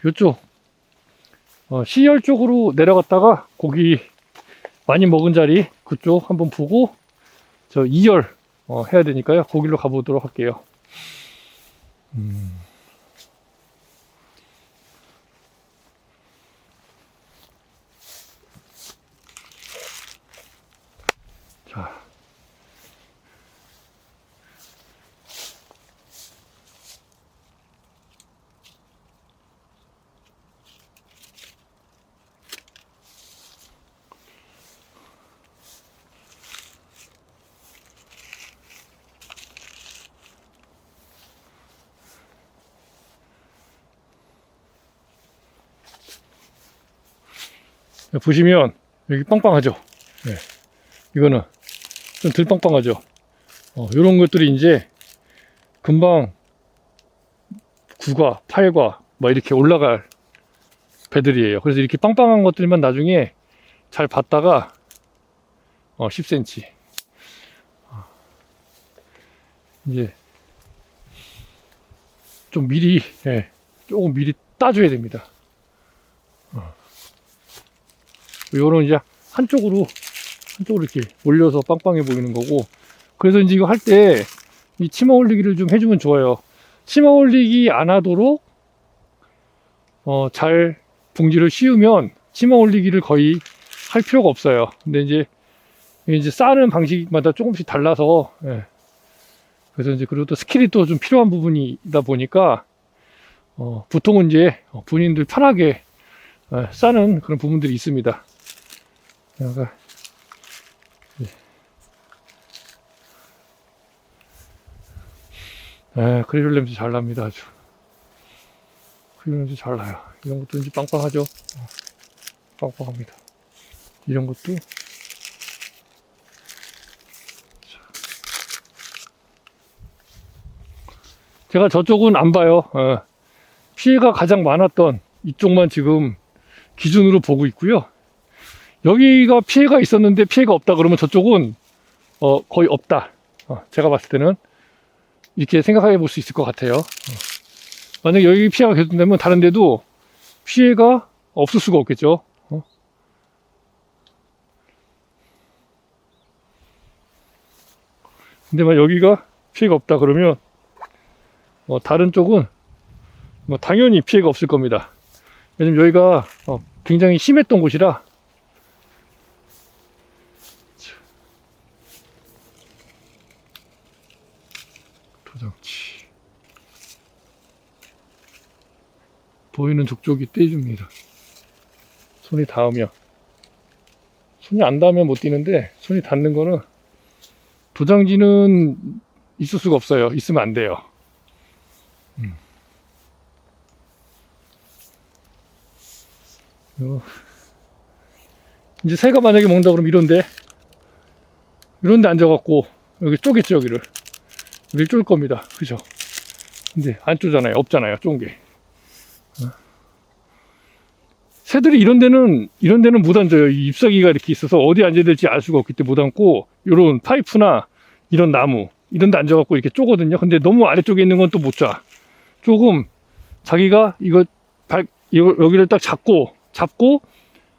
요쪽 C열 쪽으로 내려갔다가 고기 많이 먹은 자리 그쪽 한번 보고 저 2열 해야 되니까요. 거기로 가보도록 할게요. 자, 보시면 여기 빵빵하죠. 네. 이거는 좀 덜 빵빵하죠. 요런 것들이 이제 금방 9과 8과 막 이렇게 올라갈 배들이에요. 그래서 이렇게 빵빵한 것들만 나중에 잘 봤다가 10cm 이제 좀 미리 조금 미리 따줘야 됩니다. 요런 이제 한쪽으로 이렇게 올려서 빵빵해 보이는 거고, 그래서 이제 이거 할 때 이 치마 올리기를 좀 해주면 좋아요. 치마 올리기 안 하도록 잘 봉지를 씌우면 치마 올리기를 거의 할 필요가 없어요. 근데 이제 싸는 방식마다 조금씩 달라서 그래서 이제 그리고 또 스킬이 또 좀 필요한 부분이다 보니까 보통은 이제 본인들 편하게 싸는 그런 부분들이 있습니다. 그러니까 크리롤 냄새 잘 납니다. 아주 크리롤 냄새 잘 나요. 이런 것도 이제 빵빵하죠. 빵빵합니다. 이런 것도 제가 저쪽은 안 봐요. 피해가 가장 많았던 이쪽만 지금 기준으로 보고 있고요. 여기가 피해가 있었는데 피해가 없다 그러면 저쪽은 거의 없다. 제가 봤을 때는 이렇게 생각해 볼 수 있을 것 같아요. 만약에 여기 피해가 계속되면 다른 데도 피해가 없을 수가 없겠죠. 근데 만 여기가 피해가 없다 그러면 다른 쪽은 당연히 피해가 없을 겁니다. 왜냐면 여기가 굉장히 심했던 곳이라. 도장치 보이는 족족이 떼줍니다. 손이 닿으면, 손이 안 닿으면 못 뛰는데 손이 닿는 거는 도장지는 있을 수가 없어요. 있으면 안 돼요. 이제 새가 만약에 먹는다 그러면 이런데 앉아갖고 여기 쪼겠죠. 여기를 쫄 겁니다. 그죠? 근데 안 쪼잖아요. 없잖아요. 쫀 게. 새들이 이런 데는 못 앉아요. 이 잎사귀가 이렇게 있어서 어디 앉아야 될지 알 수가 없기 때문에 못 앉고, 요런 파이프나 이런 나무 이런 데 앉아갖고 이렇게 쪼거든요. 근데 너무 아래쪽에 있는 건 또 못 자. 조금 자기가 이거 여기를 딱 잡고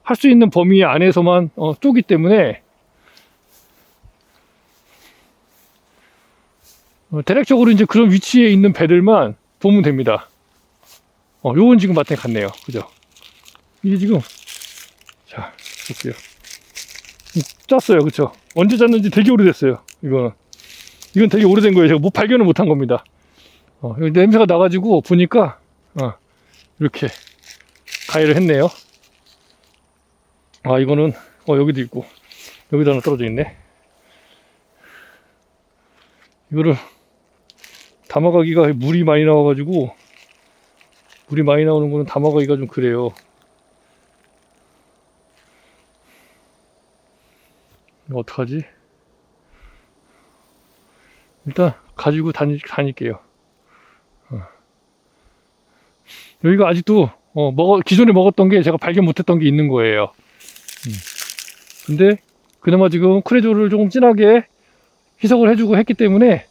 할 수 있는 범위 안에서만 쪼기 때문에 대략적으로 이제 그런 위치에 있는 배들만 보면 됩니다. 요건 지금 마땅히 갔네요. 그죠? 이게 지금, 자, 볼게요. 짰어요. 그쵸? 언제 짰는지 되게 오래됐어요. 이건 되게 오래된 거예요. 제가 발견을 못한 겁니다. 여기 냄새가 나가지고 보니까, 이렇게 가해를 했네요. 이거는, 여기도 있고, 여기도 하나 떨어져 있네. 이거를 담아가기가 물이 많이 나와가지고, 물이 많이 나오는 거는 담아가기가 좀 그래요. 이거 어떡하지? 일단 가지고 다닐게요. 여기가 아직도 기존에 먹었던 게 제가 발견 못했던 게 있는 거예요. 근데 그나마 지금 크레조를 조금 진하게 희석을 해주고 했기 때문에,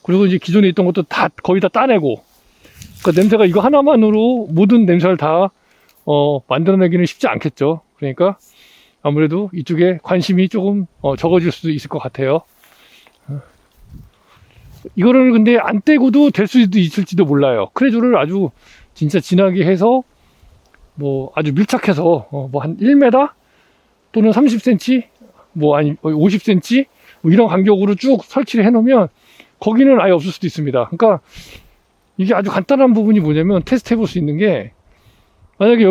그리고 이제 기존에 있던 것도 거의 다 따내고 그러니까 냄새가 이거 하나만으로 모든 냄새를 다 만들어내기는 쉽지 않겠죠. 그러니까 아무래도 이쪽에 관심이 조금 적어질 수도 있을 것 같아요. 이거를 근데 안 떼고도 될 수도 있을지도 몰라요. 크레조를 아주 진짜 진하게 해서 뭐 아주 밀착해서 뭐 한 1m 또는 30cm 뭐 아니 50cm 뭐 이런 간격으로 쭉 설치를 해 놓으면 거기는 아예 없을 수도 있습니다. 그러니까 이게 아주 간단한 부분이 뭐냐면 테스트 해볼 수 있는 게, 만약에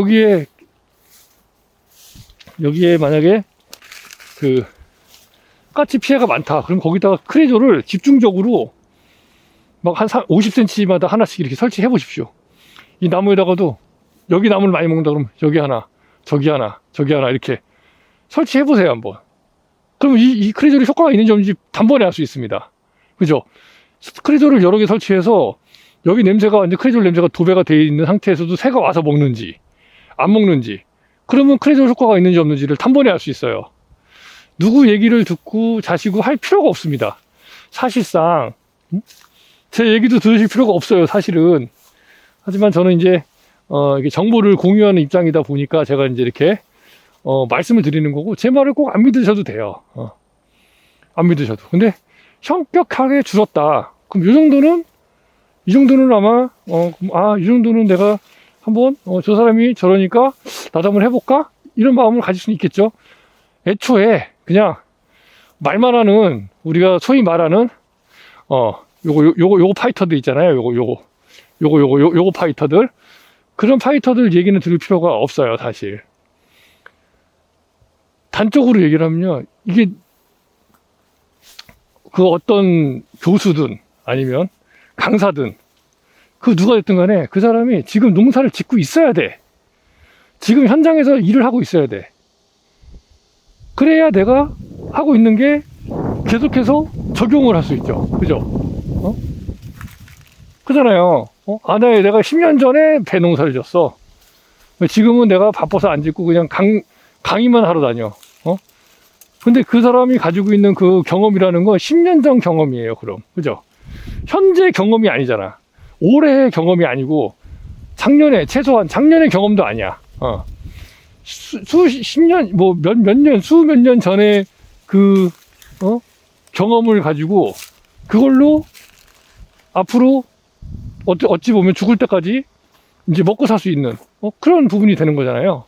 여기에 만약에 그 까치 피해가 많다. 그럼 거기다가 크레조를 집중적으로 막 한 50cm마다 하나씩 이렇게 설치해 보십시오. 이 나무에다가도 여기 나무를 많이 먹는다 그러면 여기 하나, 저기 하나, 저기 하나 이렇게 설치해 보세요, 한번. 그럼 이 크레조의 효과가 있는지 없는지 단번에 알 수 있습니다. 그죠? 크레조를 여러 개 설치해서 여기 냄새가, 이제 크레조 냄새가 도배가 되어 있는 상태에서도 새가 와서 먹는지 안 먹는지, 그러면 크레조 효과가 있는지 없는지를 단번에 알 수 있어요. 누구 얘기를 듣고 자시고 할 필요가 없습니다. 사실상 제 얘기도 들으실 필요가 없어요, 사실은. 하지만 저는 이제 이게 정보를 공유하는 입장이다 보니까 제가 이제 이렇게 말씀을 드리는 거고, 제 말을 꼭 안 믿으셔도 돼요. 안 믿으셔도. 근데 현격하게 줄었다. 그럼 이 정도는 아마 이 정도는 내가 한번 저 사람이 저러니까 나도 한번 해볼까? 이런 마음을 가질 수는 있겠죠. 애초에 그냥 말만 하는, 우리가 소위 말하는 요거 파이터들 있잖아요. 요거 파이터들, 그런 파이터들 얘기는 들을 필요가 없어요, 사실. 단적으로 얘기를 하면요, 이게 그 어떤 교수든 아니면 강사든 그 누가 됐든 간에 그 사람이 지금 농사를 짓고 있어야 돼. 지금 현장에서 일을 하고 있어야 돼. 그래야 내가 하고 있는 게 계속해서 적용을 할 수 있죠. 그죠? 그잖아요. 내가 10년 전에 배 농사를 졌어. 지금은 내가 바빠서 안 짓고 그냥 강의만 하러 다녀. 근데 그 사람이 가지고 있는 그 경험이라는 건 10년 전 경험이에요, 그럼. 그죠? 현재 경험이 아니잖아. 올해의 경험이 아니고, 최소한 작년의 경험도 아니야. 수십 년, 뭐, 수몇 년 전에 경험을 가지고, 그걸로 앞으로 어찌 보면 죽을 때까지 이제 먹고 살 수 있는, 그런 부분이 되는 거잖아요.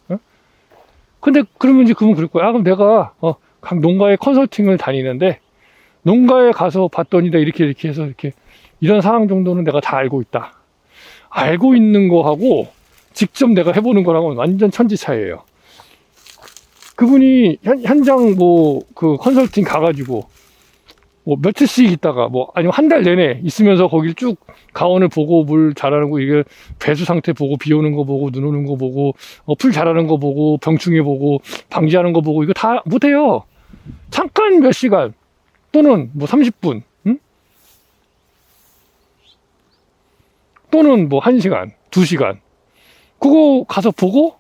근데 그러면 이제 그분 그럴 거야. 그럼 내가, 각 농가에 컨설팅을 다니는데, 농가에 가서 봤더니 내가 이렇게 해서 이런 상황 정도는 내가 다 알고 있다. 알고 있는 거하고 직접 내가 해보는 거랑은 완전 천지 차이예요. 그분이 현장 그 컨설팅 가가지고 며칠씩 있다가 아니면 한 달 내내 있으면서 거길 쭉 가온을 보고 물 자라는 거, 이게 배수 상태 보고 비 오는 거 보고 눈 오는 거 보고 풀 자라는 거 보고 병충해 보고 방지하는 거 보고, 이거 다 못해요. 잠깐 몇 시간 또는 30분, 또는 1시간, 2시간 그거 가서 보고,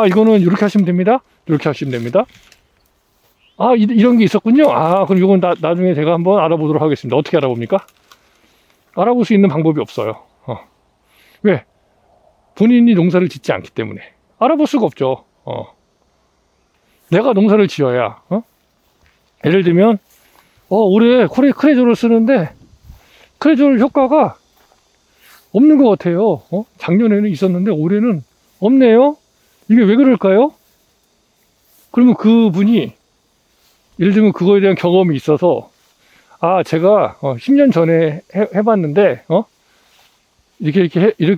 이거는 이렇게 하시면 됩니다. 이렇게 하시면 됩니다. 이런 게 있었군요. 그럼 이건 나중에 제가 한번 알아보도록 하겠습니다. 어떻게 알아봅니까? 알아볼 수 있는 방법이 없어요. 왜? 본인이 농사를 짓지 않기 때문에 알아볼 수가 없죠. 내가 농사를 지어야, 예를 들면 올해 크레조를 쓰는데 크레조 효과가 없는 것 같아요. 작년에는 있었는데 올해는 없네요. 이게 왜 그럴까요? 그러면 그분이 예를 들면 그거에 대한 경험이 있어서, 제가 10년 전에 해봤는데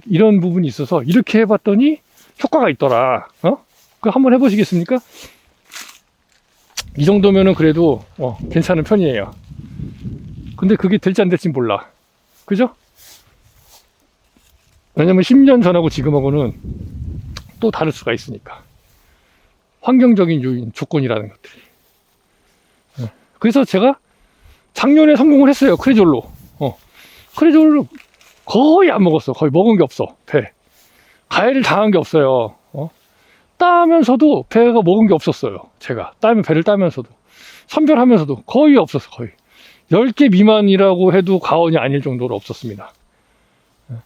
이런 부분이 있어서 이렇게 해봤더니 효과가 있더라. 그거 한번 해보시겠습니까? 이 정도면은 그래도 괜찮은 편이에요. 근데 그게 될지 안 될지 몰라. 그죠? 왜냐면 10년 전하고 지금하고는 또 다를 수가 있으니까. 환경적인 요인, 조건이라는 것들이. 그래서 제가 작년에 성공을 했어요, 크레졸로. 크레졸로 거의 안 먹었어. 거의 먹은 게 없어, 배. 가해를 당한 게 없어요. 따면서도 배가 먹은 게 없었어요. 제가 배를 따면서도 선별하면서도 거의 없었어. 거의 10개 미만이라고 해도 과언이 아닐 정도로 없었습니다.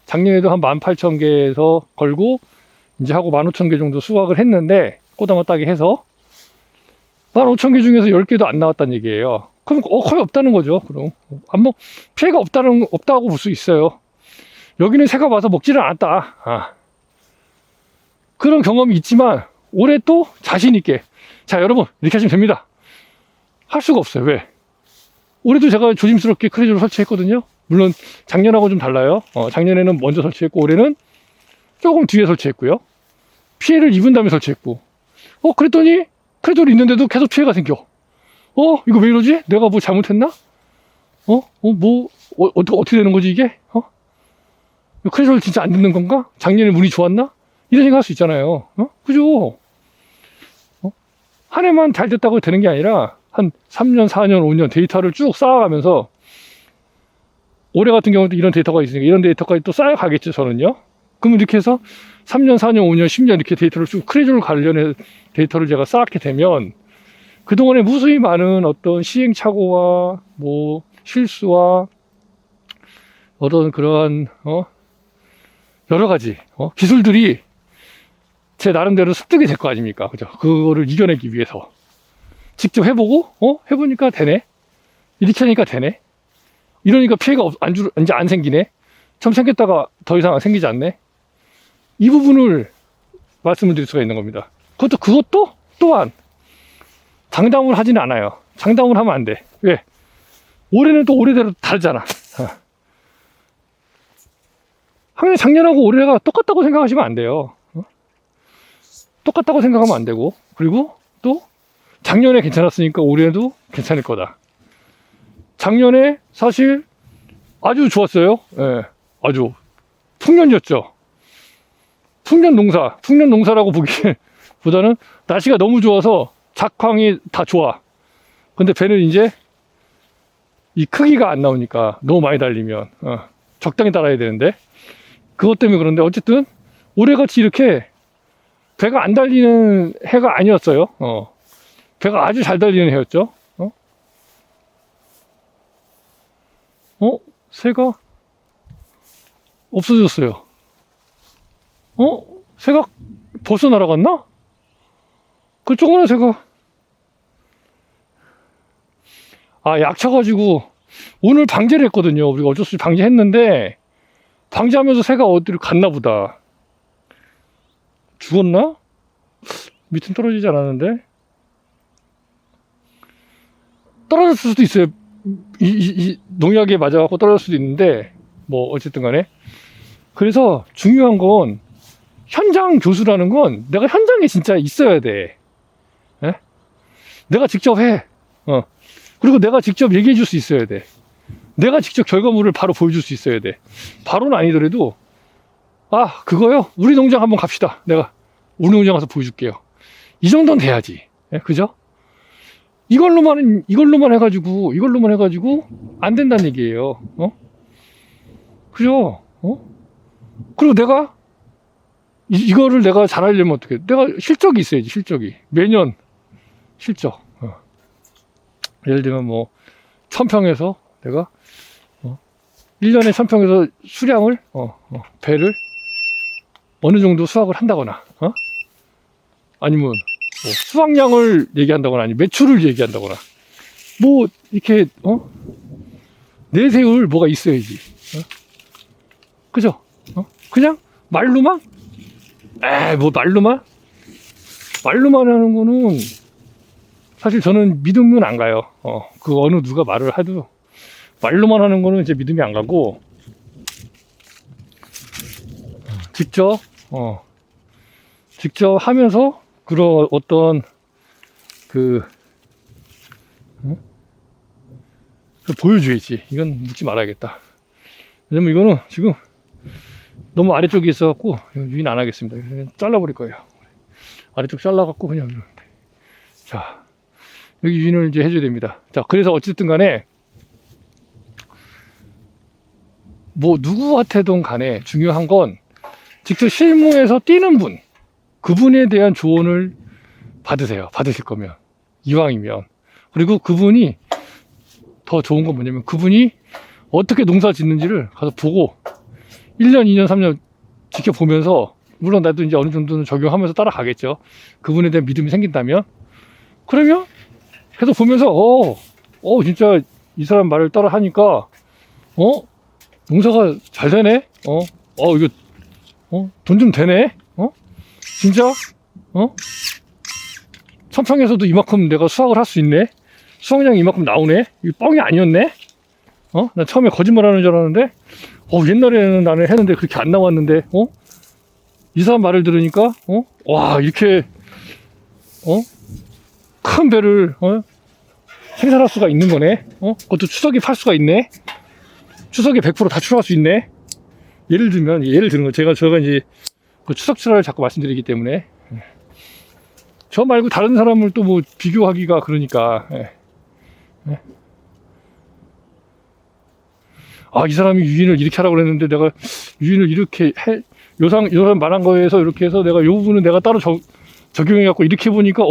작년에도 한 18,000개에서 걸고 이제 하고 15,000개 정도 수확을 했는데 꽃다마 따기 해서 15,000개 중에서 10개도 안 나왔다는 얘기예요. 그럼 거의 없다는 거죠. 그럼 뭐 피해가 없다고 볼 수 있어요. 여기는 새가 와서 먹지를 않았다. 그런 경험이 있지만 올해 또 자신 있게, 자 여러분 이렇게 하시면 됩니다. 할 수가 없어요. 왜? 올해도 제가 조심스럽게 크레조를 설치했거든요. 물론 작년하고 좀 달라요. 작년에는 먼저 설치했고 올해는 조금 뒤에 설치했고요. 피해를 입은 다음에 설치했고, 그랬더니 크레조를 있는데도 계속 피해가 생겨. 이거 왜 이러지? 내가 뭐 잘못했나? 어떻게 되는 거지 이게? 크레조를 진짜 안 듣는 건가? 작년에 운이 좋았나? 이런 생각 할 수 있잖아요. 그죠? 한 해만 잘 됐다고 되는 게 아니라 한 3년, 4년, 5년 데이터를 쭉 쌓아가면서, 올해 같은 경우도 이런 데이터가 있으니까 이런 데이터까지 또 쌓여가겠죠, 저는요. 그럼 이렇게 해서 3년, 4년, 5년, 10년 이렇게 데이터를 쭉 크레조를 관련해 데이터를 제가 쌓게 되면 그동안에 무수히 많은 어떤 시행착오와 뭐 실수와 어떤 그러한 여러 가지 기술들이 제 나름대로 습득이 될 거 아닙니까? 그죠? 그거를 이겨내기 위해서 직접 해보고 해보니까 되네. 이렇게 하니까 되네. 이러니까 피해가 이제 안 생기네. 처음 생겼다가 더 이상 생기지 않네. 이 부분을 말씀을 드릴 수가 있는 겁니다. 그것도 또한 장담을 하지는 않아요. 장담을 하면 안 돼. 왜? 올해는 또 올해대로 다르잖아. 항상 작년하고 올해가 똑같다고 생각하시면 안 돼요. 똑같다고 생각하면 안 되고, 그리고 또 작년에 괜찮았으니까 올해도 괜찮을 거다. 작년에 사실 아주 좋았어요. 예, 아주 풍년이었죠. 풍년 농사라고 보기보다는 날씨가 너무 좋아서 작황이 다 좋아. 근데 배는 이제 이 크기가 안 나오니까 너무 많이 달리면 적당히 달아야 되는데, 그것 때문에 그런데 어쨌든 올해같이 이렇게 배가 안 달리는 해가 아니었어요. 배가 아주 잘 달리는 해였죠. 새가 없어졌어요. 새가 벌써 날아갔나? 그 조그만 새가 약쳐가지고 오늘 방제를 했거든요. 우리가 어쩔 수 없이 방제했는데 방제하면서 새가 어디로 갔나 보다. 죽었나? 밑은 떨어지지 않았는데 떨어졌을 수도 있어요. 이 농약에 맞아갖고 떨어질 수도 있는데 뭐 어쨌든 간에, 그래서 중요한 건 현장 교수라는 건 내가 현장에 진짜 있어야 돼. 에? 내가 직접 해. 그리고 내가 직접 얘기해 줄 수 있어야 돼. 내가 직접 결과물을 바로 보여줄 수 있어야 돼. 바로는 아니더라도 그거요? 우리 농장 한번 갑시다. 내가 우리 농장 가서 보여줄게요. 이 정도는 돼야지. 그죠? 이걸로만 해가지고 안 된다는 얘기예요. 그죠? 그리고 내가 이거를 내가 잘하려면 어떻게? 내가 실적이 있어야지. 실적이 매년 실적. 예를 들면 뭐 1000평에서 내가 1년에 1000평에서 수량을 배를 어느 정도 수확을 한다거나 아니면 뭐 수확량을 얘기한다거나 아니면 매출을 얘기한다거나 뭐 이렇게 내세울 뭐가 있어야지. 그죠? 그냥 말로만 뭐 말로만 하는 거는 사실 저는 믿음은 안 가요. 그 어느 누가 말을 해도 말로만 하는 거는 이제 믿음이 안 가고, 직접 하면서 그런 어떤 보여줘야지. 이건 묻지 말아야겠다. 왜냐면 이거는 지금 너무 아래쪽에 있어갖고 유인 안 하겠습니다. 그냥 잘라버릴 거예요. 아래쪽 잘라갖고 그냥. 자, 여기 유인을 이제 해줘야 됩니다. 자, 그래서 어쨌든 간에 뭐 누구한테든 간에 중요한 건 직접 실무에서 뛰는 분, 그분에 대한 조언을 받으실 거면, 이왕이면. 그리고 그분이 더 좋은 건 뭐냐면 그분이 어떻게 농사 짓는지를 가서 보고 1년, 2년, 3년 지켜보면서, 물론 나도 이제 어느 정도는 적용하면서 따라가겠죠. 그분에 대한 믿음이 생긴다면. 그러면 계속 보면서, 진짜 이 사람 말을 따라 하니까, 농사가 잘 되네? 이거, 돈 좀 되네? 진짜? 천평에서도 이만큼 내가 수확을 할 수 있네? 수확량이 이만큼 나오네? 이거 뻥이 아니었네? 나 처음에 거짓말 하는 줄 알았는데, 옛날에는 나는 했는데 그렇게 안 나왔는데, 이 사람 말을 들으니까, 와, 이렇게, 큰 배를, 생산할 수가 있는 거네? 그것도 추석에 팔 수가 있네? 추석에 100% 다출하할 수 있네? 예를 드는 거, 제가 이제, 그 추석철을 자꾸 말씀드리기 때문에, 저 말고 다른 사람을 또 뭐 비교하기가 그러니까, 이 사람이 유인을 이렇게 하라고 그랬는데 내가 유인을 이렇게 요상 말한 거에서 이렇게 해서 내가 요 부분은 내가 따로 적용해갖고 이렇게 해보니까,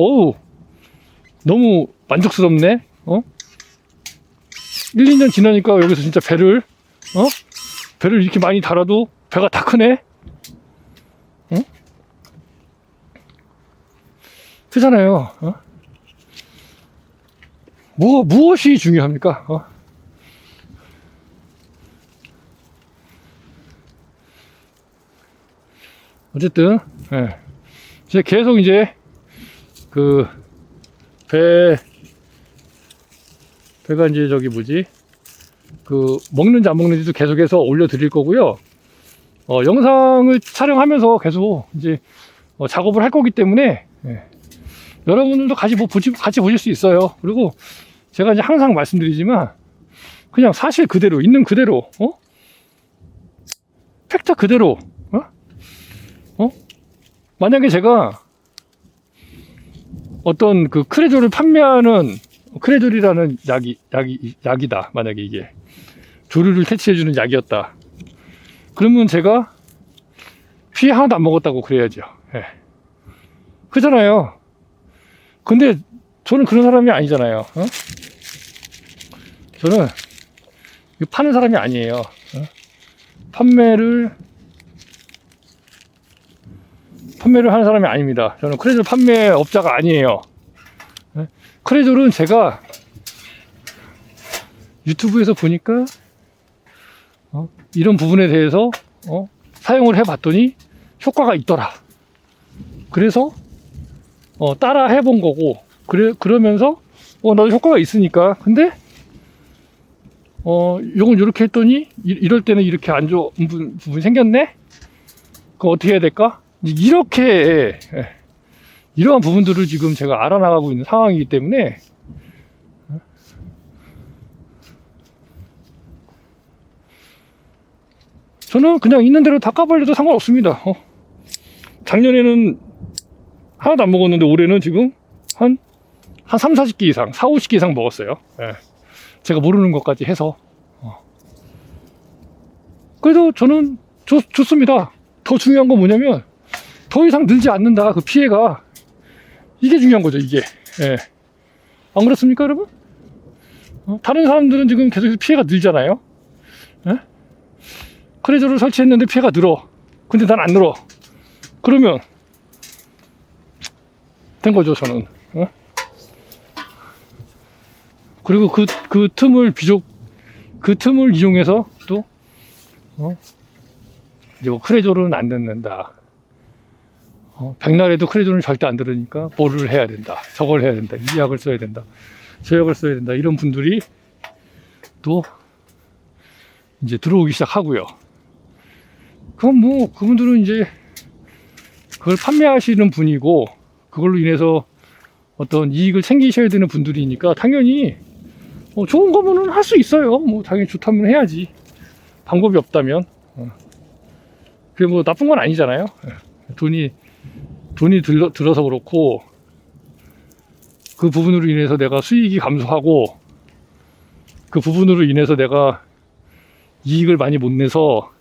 너무 만족스럽네? 1, 2년 지나니까 여기서 진짜 배를 이렇게 많이 달아도 배가 다 크네? 크잖아요. 무엇이 중요합니까? 어쨌든, 제가 계속 이제, 배가 이제 먹는지 안 먹는지도 계속해서 올려드릴 거고요. 영상을 촬영하면서 계속 이제, 작업을 할 거기 때문에, 여러분들도 같이 보실 수 있어요. 그리고 제가 이제 항상 말씀드리지만, 그냥 사실 그대로, 있는 그대로, 팩트 그대로, 만약에 제가 어떤 그 크레졸을 판매하는, 크레졸이라는 약이다. 만약에 이게 조류를 퇴치해주는 약이었다. 그러면 제가 피 하나도 안 먹었다고 그래야죠. 그잖아요. 근데 저는 그런 사람이 아니잖아요. 저는 파는 사람이 아니에요. 판매를 하는 사람이 아닙니다. 저는 크레졸 판매업자가 아니에요. 크레졸은 제가 유튜브에서 보니까 이런 부분에 대해서 사용을 해봤더니 효과가 있더라. 그래서 따라 해본 거고, 그러면서 나도 효과가 있으니까. 근데 요건 이렇게 했더니 이럴 때는 이렇게 안 좋은 부분이 생겼네. 그럼 어떻게 해야 될까? 이렇게 이러한 부분들을 지금 제가 알아나가고 있는 상황이기 때문에 저는 그냥 있는 대로 다 까발려도 상관없습니다. 작년에는 하나도 안 먹었는데 올해는 지금 한 3, 40개 이상, 4, 50개 이상 먹었어요. 제가 모르는 것까지 해서. 그래도 저는 좋습니다. 더 중요한 건 뭐냐면 더 이상 늘지 않는다. 그 피해가. 이게 중요한 거죠, 이게. 안 그렇습니까, 여러분? 다른 사람들은 지금 계속 피해가 늘잖아요. 크레졸을 설치했는데 피해가 늘어. 근데 난 안 늘어. 그러면 된 거죠, 저는. 그리고 그 틈을 이용해서 또 이제 뭐 크레졸은 안 듣는다. 백날에도 크레졸은 절대 안 들으니까 뭐를 해야 된다. 저걸 해야 된다. 이 약을 써야 된다. 저 약을 써야 된다. 이런 분들이 또 이제 들어오기 시작하고요. 그럼 뭐 그분들은 이제 그걸 판매하시는 분이고 그걸로 인해서 어떤 이익을 챙기셔야 되는 분들이니까 당연히 좋은 거면은 할 수 있어요. 뭐 당연히 좋다면 해야지. 방법이 없다면. 그게 뭐 나쁜 건 아니잖아요. 돈이 들어서 그렇고 그 부분으로 인해서 내가 수익이 감소하고 그 부분으로 인해서 내가 이익을 많이 못 내서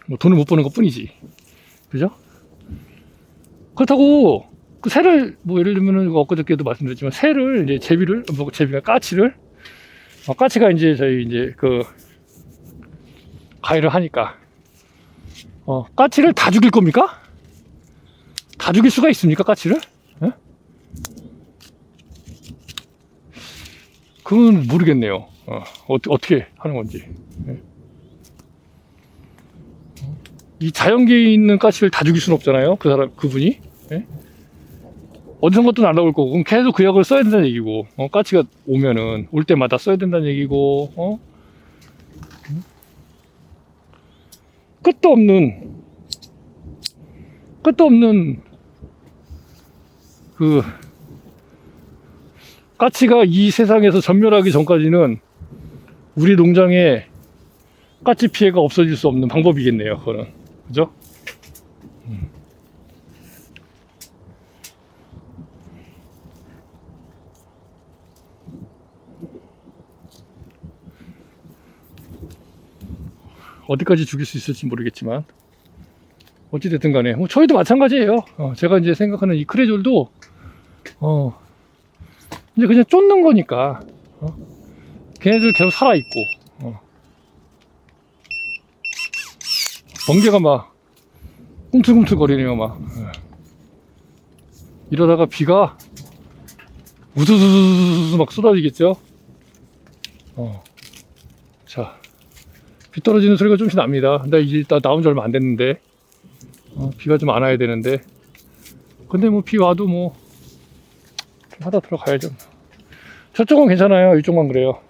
뭐 돈을 못 버는 것 뿐이지. 그죠? 그렇다고 그 새를 뭐 예를 들면은 엊그저께도 말씀드렸지만 새를 이제 제비가 까치를 까치가 이제 저희 이제 그 가위를 하니까 까치를 다 죽일 겁니까? 다 죽일 수가 있습니까, 까치를? 예? 그건 모르겠네요. 어떻게 하는 건지. 예. 이 자연계에 있는 까치를 다 죽일 수는 없잖아요. 그분이. 예? 어디선가 또 날라올 거고, 그럼 계속 그 약을 써야 된다는 얘기고, 까치가 오면은, 올 때마다 써야 된다는 얘기고, 끝도 없는, 까치가 이 세상에서 전멸하기 전까지는 우리 농장에 까치 피해가 없어질 수 없는 방법이겠네요, 그거는. 그죠? 어디까지 죽일 수 있을지 모르겠지만 어찌됐든 간에 저희도 마찬가지예요. 제가 이제 생각하는 이 크레졸도 이제 그냥 쫓는 거니까 걔네들 계속 살아있고 번개가 막 꿈틀꿈틀 거리네요. 막 이러다가 비가 우두두두두 막 쏟아지겠죠. 자, 비 떨어지는 소리가 좀씩 납니다. 근데 이제 일단 나온 지 얼마 안 됐는데 비가 좀 안 와야 되는데, 근데 뭐 비 와도 뭐 하다 들어가야죠. 저쪽은 괜찮아요. 이쪽만 그래요.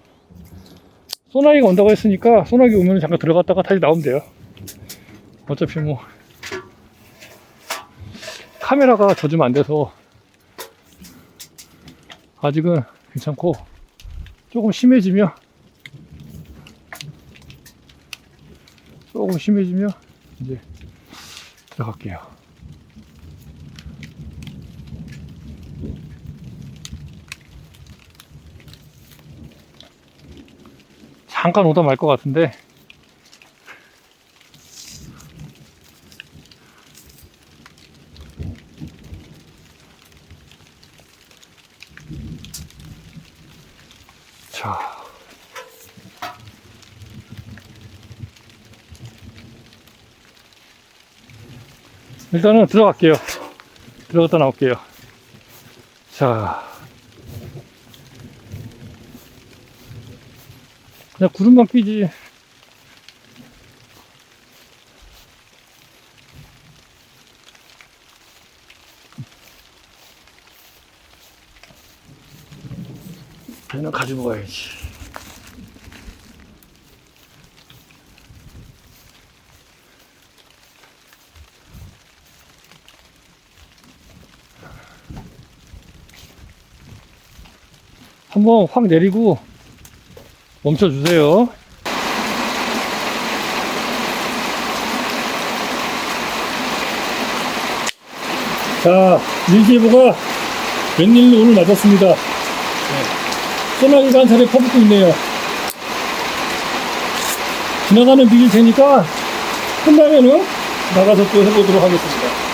소나기가 온다고 했으니까 소나기 오면 잠깐 들어갔다가 다시 나오면 돼요. 어차피 뭐 카메라가 젖으면 안 돼서 아직은 괜찮고, 조금 심해지면 이제 들어갈게요. 잠깐 오다 말 것 같은데 자, 일단은 들어갈게요. 들어갔다 나올게요. 자, 그냥 구름만 끼지. 얘는 가지고 가야지. 한번 확 내리고 멈춰주세요. 자, 일기예보가 웬일로 오늘 맞았습니다. 소나기가 한 차례 퍼붓고 있네요. 지나가는 비일 테니까 끝나면은 나가서 또 해보도록 하겠습니다.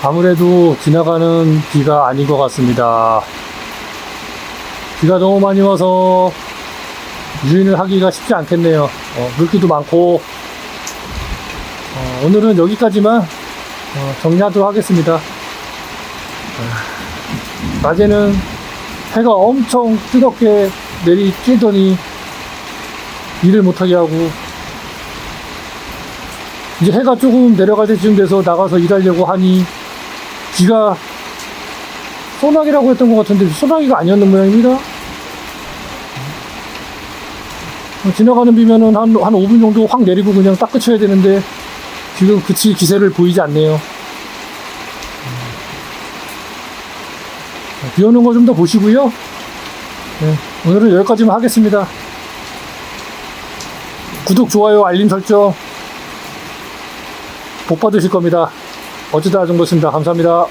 아무래도 지나가는 비가 아닌 것 같습니다. 비가 너무 많이 와서 유인을 하기가 쉽지 않겠네요. 물기도 많고, 오늘은 여기까지만 정리하도록 하겠습니다. 낮에는 해가 엄청 뜨겁게 내리쬐더니 일을 못하게 하고, 이제 해가 조금 내려갈 때쯤 돼서 나가서 일하려고 하니 비가 소나기라고 했던 것 같은데 소나기가 아니었는 모양입니다. 지나가는 비면은 한 5분 정도 확 내리고 그냥 딱 그쳐야 되는데 지금 그칠 기세를 보이지 않네요. 비 오는 거 좀 더 보시고요. 네, 오늘은 여기까지만 하겠습니다. 구독, 좋아요, 알림 설정 복 받으실 겁니다. 어쩌다 정도였습니다. 감사합니다.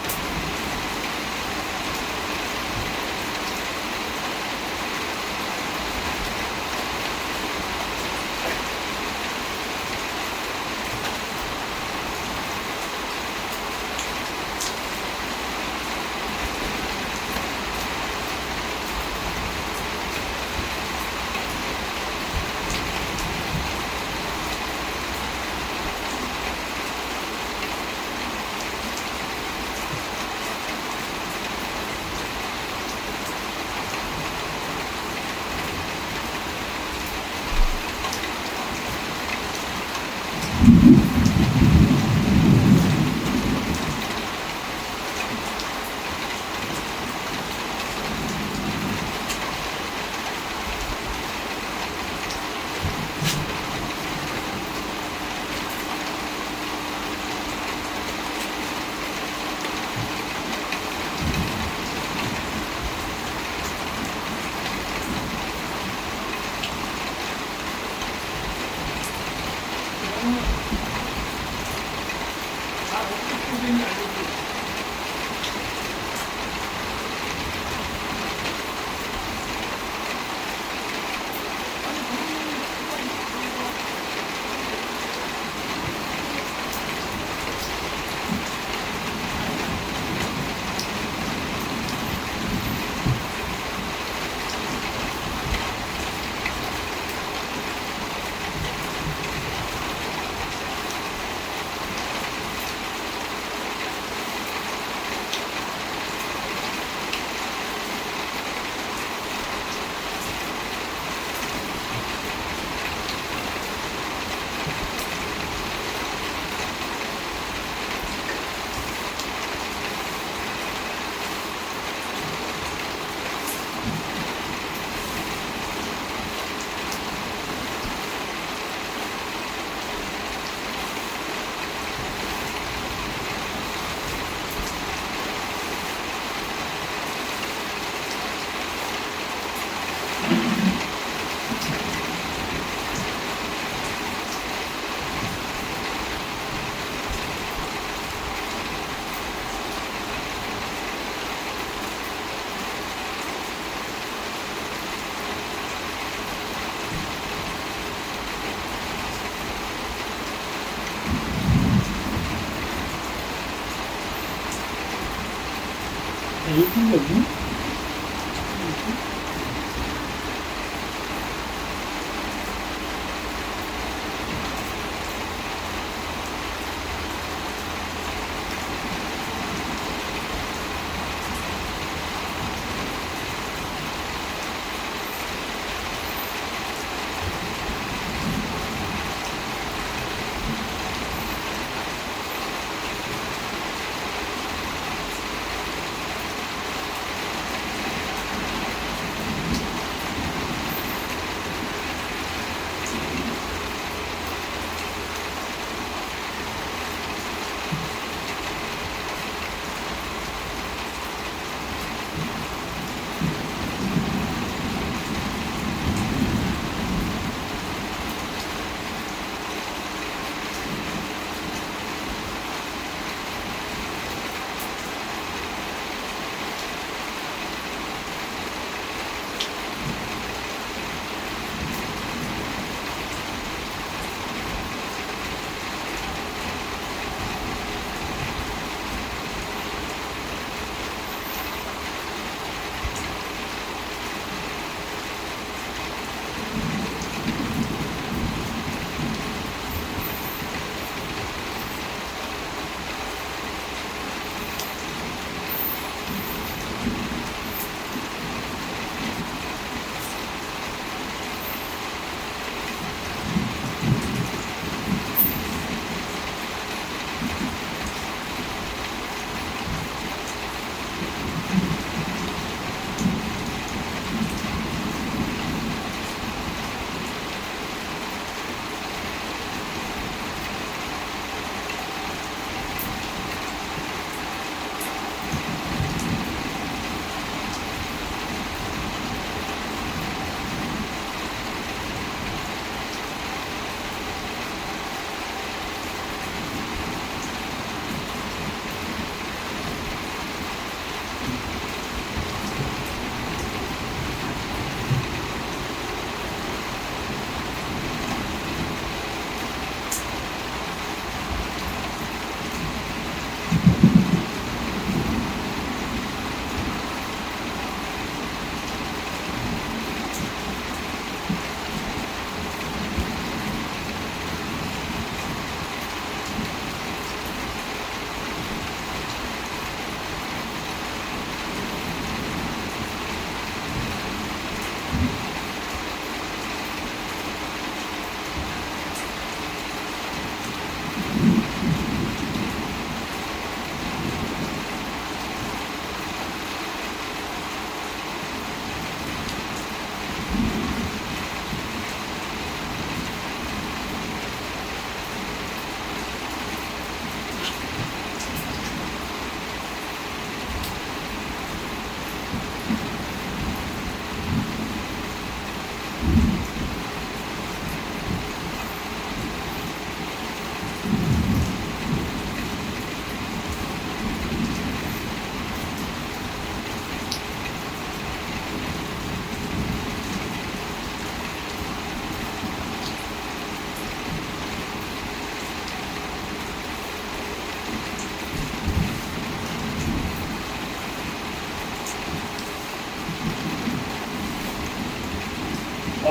예쁜 거 없니?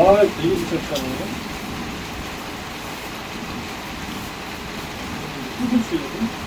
아, 되게 귀찮다네. 뚫을 수 있는?